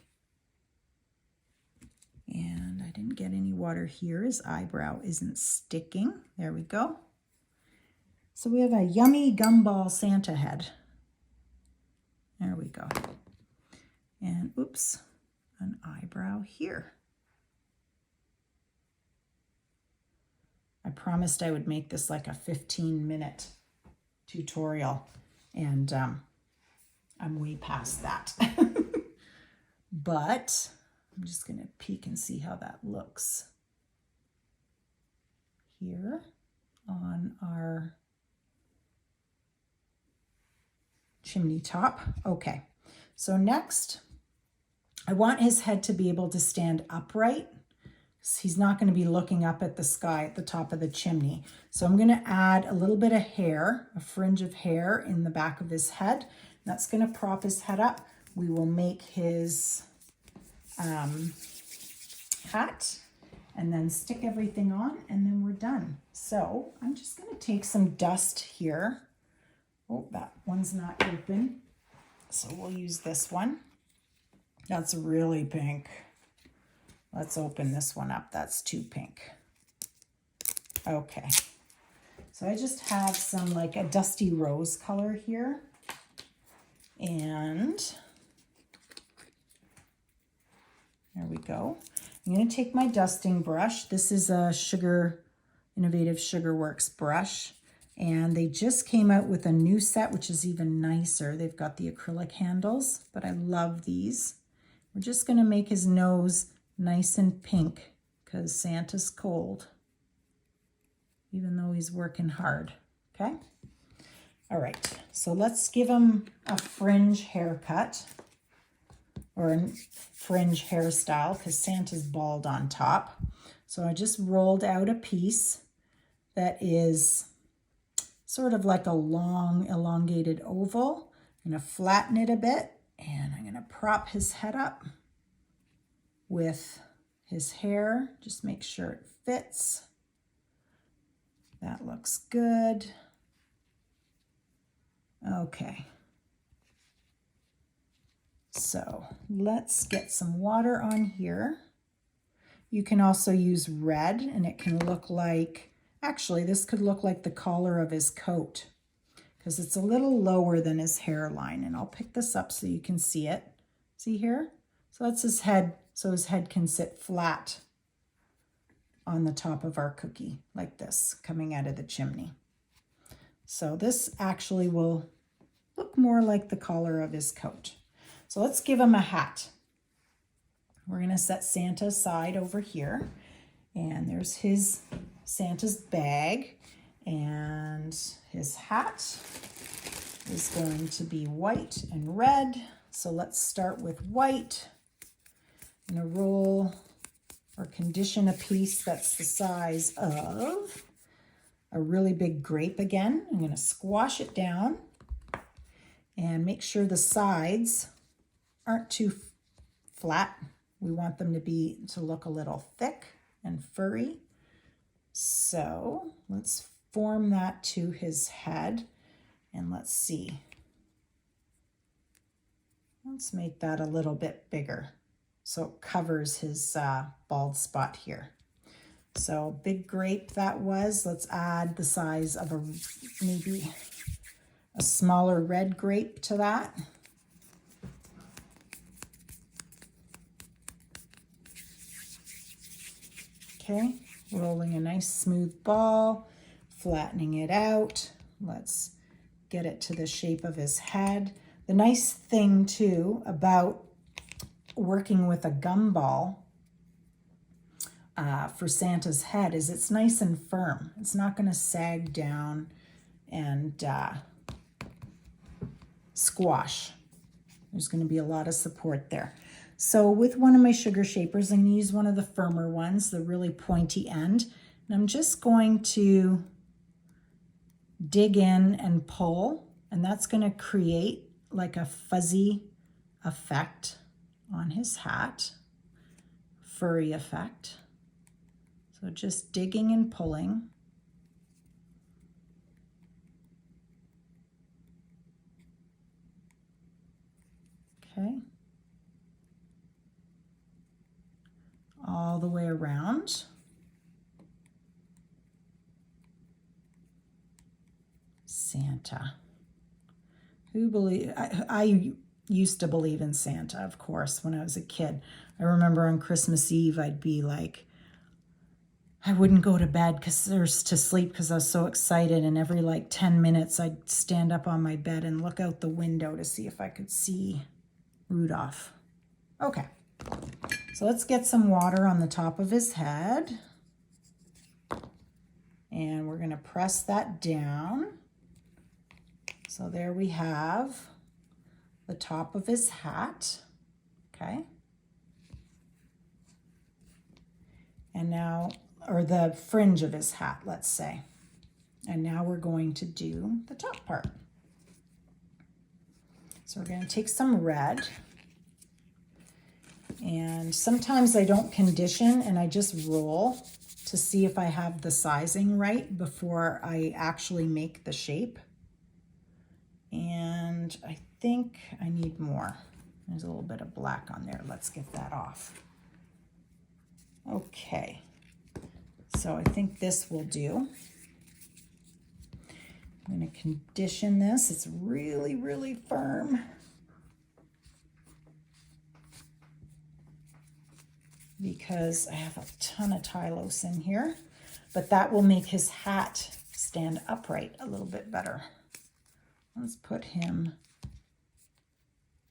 And I didn't get any water here. His eyebrow isn't sticking. There we go. So we have a yummy gumball Santa head. There we go. And oops, an eyebrow here. I promised I would make this like a 15-minute tutorial, and I'm way past that. But I'm just going to peek and see how that looks here on our chimney top. Okay, so next I want his head to be able to stand upright. He's not going to be looking up at the sky at the top of the chimney. So I'm going to add a little bit of hair, a fringe of hair in the back of his head. That's going to prop his head up. We will make his hat and then stick everything on, and then we're done. So I'm just going to take some dust here. Oh, that one's not open. So we'll use this one. That's really pink. Let's open this one up. That's too pink. Okay. So I just have some like a dusty rose color here. And there we go. I'm going to take my dusting brush. This is a Innovative Sugar Works brush. And they just came out with a new set, which is even nicer. They've got the acrylic handles, but I love these. We're just going to make his nose nice and pink because Santa's cold, even though he's working hard. Okay. All right. So let's give him a fringe haircut or a fringe hairstyle because Santa's bald on top. So I just rolled out a piece that is sort of like a long elongated oval. I'm going to flatten it a bit, and I'm going to prop his head up with his hair. Just make sure it fits. That looks good. Okay. So let's get some water on here. You can also use red, and it can look like, actually this could look like the collar of his coat because it's a little lower than his hairline. And I'll pick this up so you can see it. See here? So that's his head, so his head can sit flat on the top of our cookie like this, coming out of the chimney. So this actually will look more like the collar of his coat. So let's give him a hat. We're going to set Santa aside over here. And there's his Santa's bag. And his hat is going to be white and red. So let's start with white. I'm going to roll or condition a piece that's the size of a really big grape again. I'm going to squash it down and make sure the sides aren't too flat. We want them to look a little thick and furry. So let's form that to his head, and let's see. Let's make that a little bit bigger so it covers his bald spot here. So big grape that was. Let's add the size of maybe a smaller red grape to that. Okay, rolling a nice smooth ball, flattening it out. Let's get it to the shape of his head. The nice thing too about working with a gumball for Santa's head is it's nice and firm. It's not going to sag down and squash. There's going to be a lot of support there. So with one of my sugar shapers, I'm going to use one of the firmer ones, the really pointy end. And I'm just going to dig in and pull, and that's going to create like a fuzzy effect on his hat, furry effect. So just digging and pulling. Okay. All the way around. Santa. I used to believe in Santa, of course, when I was a kid. I remember on Christmas Eve, I'd be like, I wouldn't go to bed to sleep because I was so excited. And every like 10 minutes, I'd stand up on my bed and look out the window to see if I could see Rudolph. Okay, so let's get some water on the top of his head. And we're going to press that down. So there we have the top of his hat. Okay. And now, or the fringe of his hat, let's say. And now we're going to do the top part. So we're going to take some red. And sometimes I don't condition and I just roll to see if I have the sizing right before I actually make the shape. And I think I need more. There's a little bit of black on there. Let's get that off. Okay, so I think this will do. I'm going to condition this. It's really, really firm. Because I have a ton of Tylose in here, but that will make his hat stand upright a little bit better. Let's put him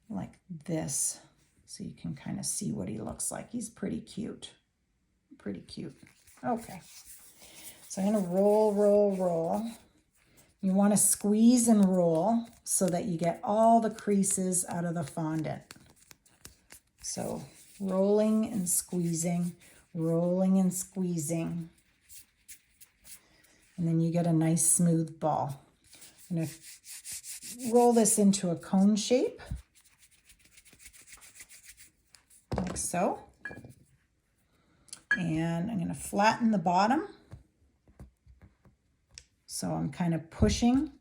like this so you can kind of see what he looks like. He's pretty cute. Pretty cute. Okay. So I'm going to roll, roll, roll. You want to squeeze and roll so that you get all the creases out of the fondant. So rolling and squeezing, rolling and squeezing. And then you get a nice smooth ball. I'm going to roll this into a cone shape, like so. And I'm going to flatten the bottom. So I'm kind of pushing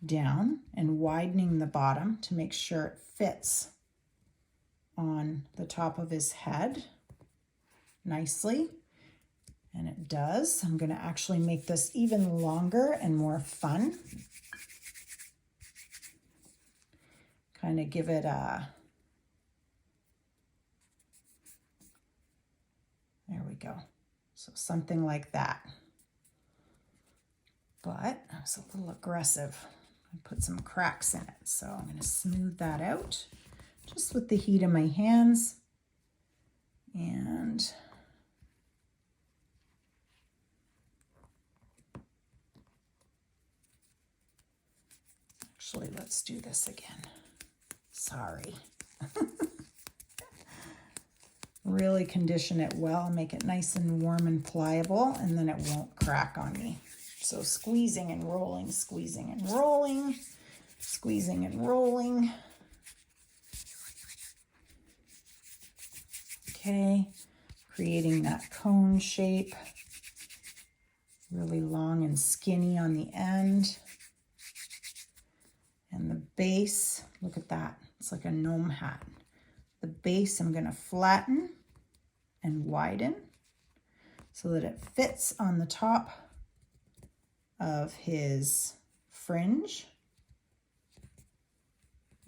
down and widening the bottom to make sure it fits on the top of his head nicely. And it does. I'm going to actually make this even longer and more fun. Kind of give it a... There we go. So something like that. But I was a little aggressive. I put some cracks in it. So I'm going to smooth that out just with the heat of my hands. And actually, let's do this again. Sorry. Really condition it well, make it nice and warm and pliable, and then it won't crack on me. So squeezing and rolling, squeezing and rolling, squeezing and rolling. Okay, creating that cone shape. Really long and skinny on the end. And the base, look at that. It's like a gnome hat. The base I'm going to flatten and widen so that it fits on the top of his fringe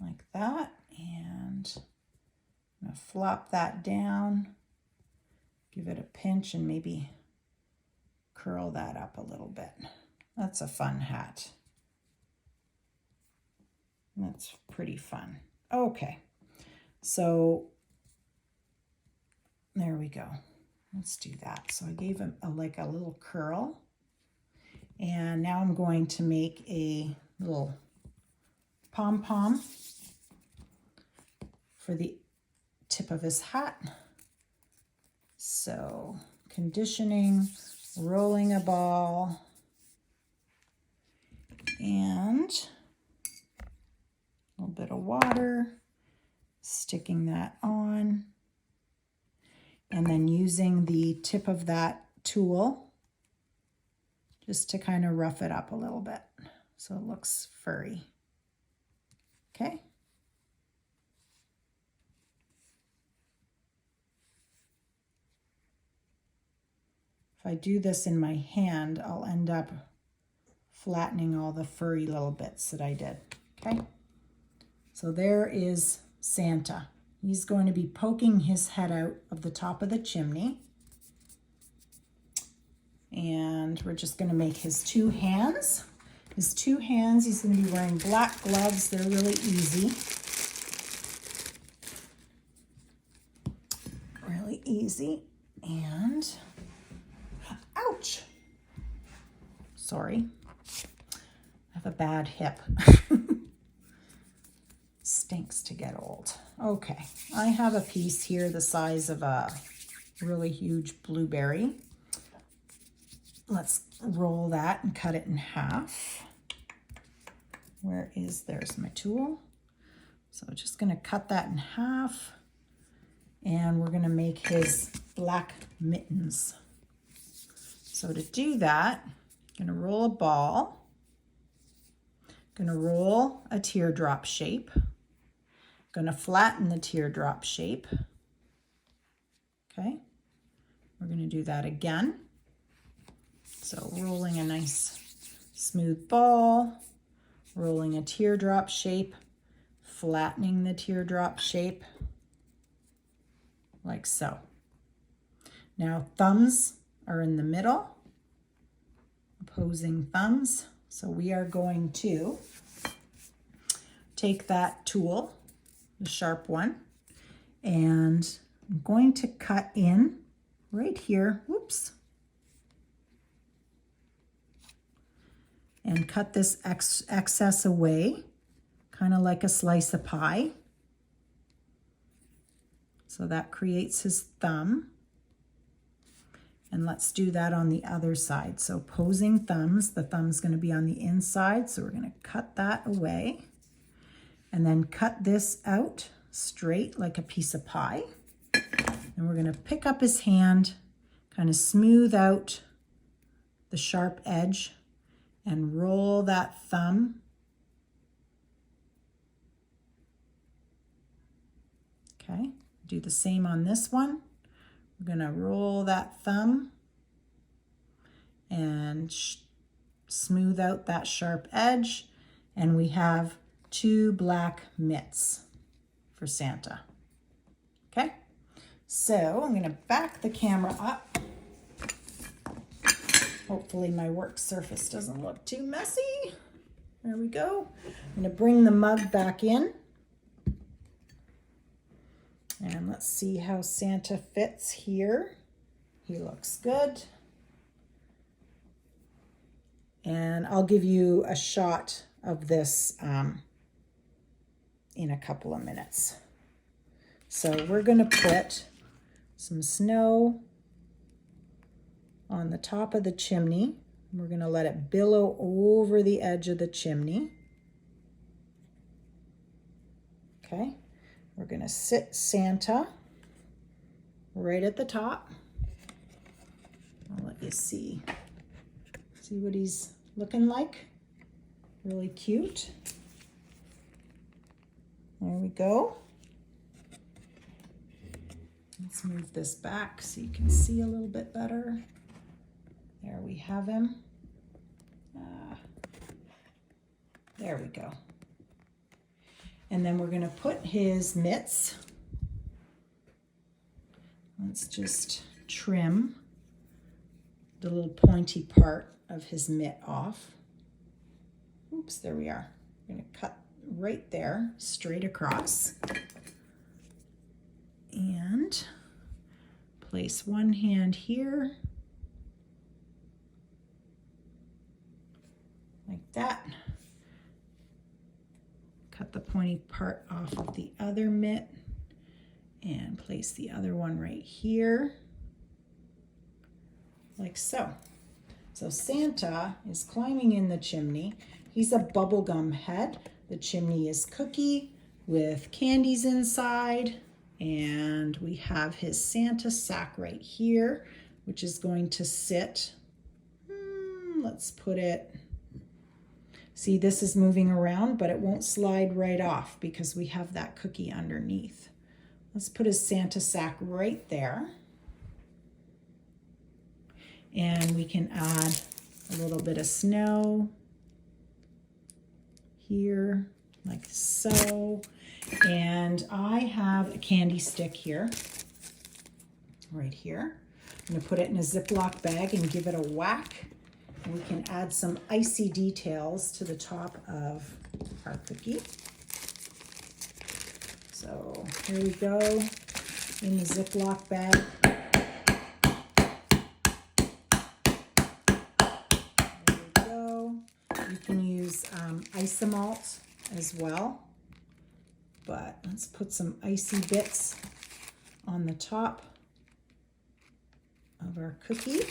like that. And I'm going to flop that down give it a pinch and maybe curl that up a little bit. That's a fun hat. That's pretty fun. Okay, so there we go. Let's do that. So I gave him like a little curl. And now I'm going to make a little pom-pom for the tip of his hat. So conditioning, rolling a ball, and a little bit of water, sticking that on, and then using the tip of that tool just to kind of rough it up a little bit so it looks furry. Okay. If I do this in my hand, I'll end up flattening all the furry little bits that I did. Okay. So there is Santa. He's going to be poking his head out of the top of the chimney. And we're just going to make his two hands. His two hands, he's going to be wearing black gloves. They're really easy. Really easy. And, ouch! Sorry. I have a bad hip. Stinks to get old. Okay, I have a piece here the size of a really huge blueberry. Let's roll that and cut it in half. There's my tool. So just gonna cut that in half, and we're gonna make his black mittens. So to do that, I'm gonna roll a ball, gonna roll a teardrop shape, gonna flatten the teardrop shape. Okay, we're gonna do that again. So rolling a nice smooth ball, rolling a teardrop shape, flattening the teardrop shape, like so. Now thumbs are in the middle, opposing thumbs. So we are going to take that tool, the sharp one, and I'm going to cut in right here, whoops, and cut this excess away, kind of like a slice of pie. So that creates his thumb. And let's do that on the other side. So opposing thumbs, the thumb's going to be on the inside, so we're going to cut that away. And then cut this out straight like a piece of pie. And we're going to pick up his hand, kind of smooth out the sharp edge, and roll that thumb. Okay, do the same on this one. We're gonna roll that thumb and smooth out that sharp edge, and we have two black mitts for Santa. Okay, so I'm gonna back the camera up. Hopefully my work surface doesn't look too messy. There we go. I'm gonna bring the mug back in. And let's see how Santa fits here. He looks good. And I'll give you a shot of this in a couple of minutes. So we're gonna put some snow on the top of the chimney. We're going to let it billow over the edge of the chimney. Okay, we're going to sit Santa right at the top. I'll let you see what he's looking like. Really cute. There we go. Let's move this back so you can see a little bit better. There we have him. There we go. And then we're going to put his mitts. Let's just trim the little pointy part of his mitt off. Oops, there we are. I'm going to cut right there, straight across. And place one hand here, like that. Cut the pointy part off of the other mitt and place the other one right here, like so. So Santa is climbing in the chimney. He's a bubblegum head. The chimney is cookie with candies inside. And we have his Santa sack right here, which is going to sit, let's put it, see, this is moving around, but it won't slide right off because we have that cookie underneath. Let's put his Santa sack right there. And we can add a little bit of snow here, like so. And I have a candy stick here, right here. I'm going to put it in a Ziploc bag and give it a whack. And we can add some icy details to the top of our cookie. So here we go in the Ziploc bag. There we go. You can use isomalt as well. But let's put some icy bits on the top of our cookie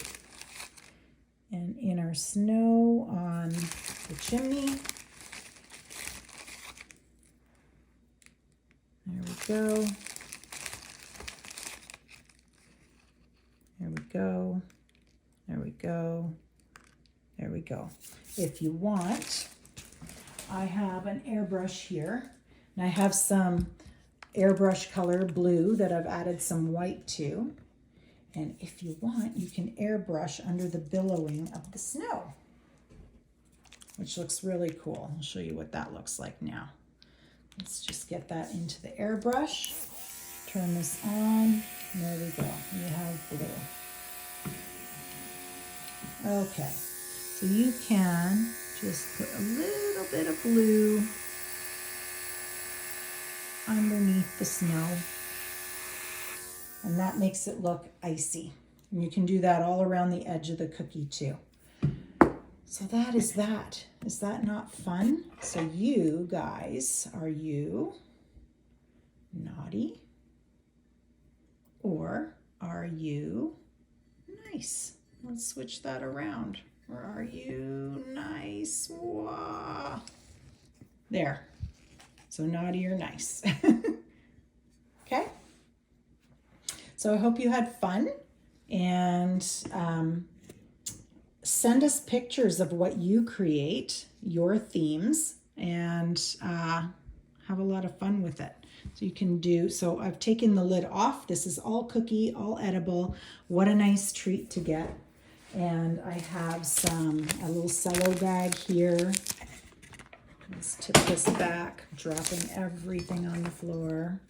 and in our snow on the chimney. There we go. There we go. There we go. There we go. If you want, I have an airbrush here. And I have some airbrush color blue that I've added some white to. And if you want, you can airbrush under the billowing of the snow, which looks really cool. I'll show you what that looks like now. Let's just get that into the airbrush. Turn this on. And there we go. We have blue. Okay, so you can just put a little bit of blue underneath the snow, and that makes it look icy. And you can do that all around the edge of the cookie too. So that is that. Is that not fun? So you guys, are you naughty or are you nice? Let's switch that around. Or are you nice? Wah. There. So naughty or nice. Okay? So I hope you had fun, and send us pictures of what you create, your themes, and have a lot of fun with it. So you can do, so I've taken the lid off. This is all cookie, all edible. What a nice treat to get. And I have a little cello bag here. Let's tip this back, dropping everything on the floor.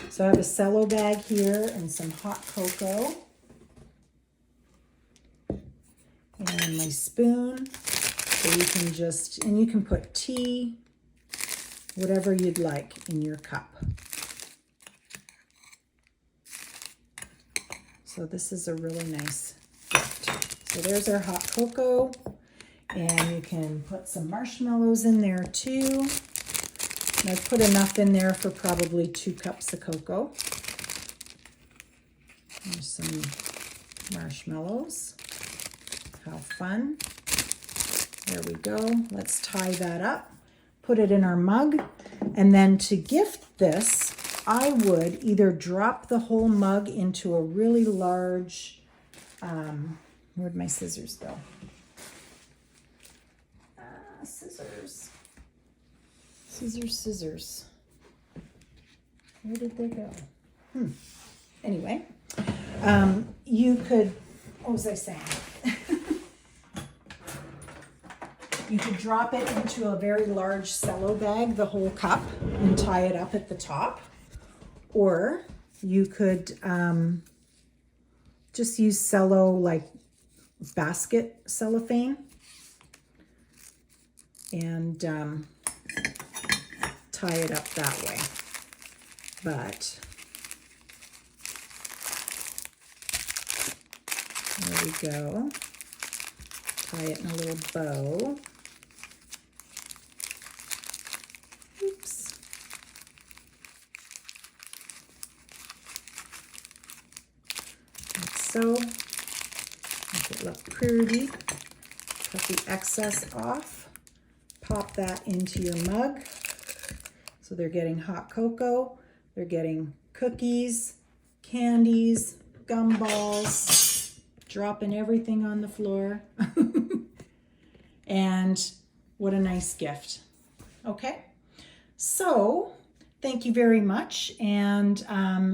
So I have a cello bag here and some hot cocoa. And my spoon. So you can just, and you can put tea, whatever you'd like in your cup. So this is a really nice gift. So there's our hot cocoa. And you can put some marshmallows in there too. And I've put enough in there for probably 2 cups of cocoa. There's some marshmallows. How fun. There we go. Let's tie that up. Put it in our mug. And then to gift this, I would either drop the whole mug into a really large, where'd my scissors go? Scissors. Scissors. Where did they go? Anyway, you could, what was I saying? You could drop it into a very large cello bag, the whole cup, and tie it up at the top. Or you could just use cello, like basket cellophane, and tie it up that way. But there we go. Tie it in a little bow. Oops. Like so. Make it look pretty. Cut the excess off. Pop that into your mug. So they're getting hot cocoa, they're getting cookies, candies, gumballs, dropping everything on the floor. And what a nice gift. Okay, so thank you very much. And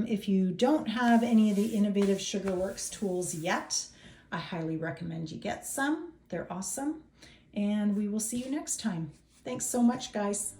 if you don't have any of the Innovative Sugarworks tools yet, I highly recommend you get some. They're awesome. And we will see you next time. Thanks so much, guys.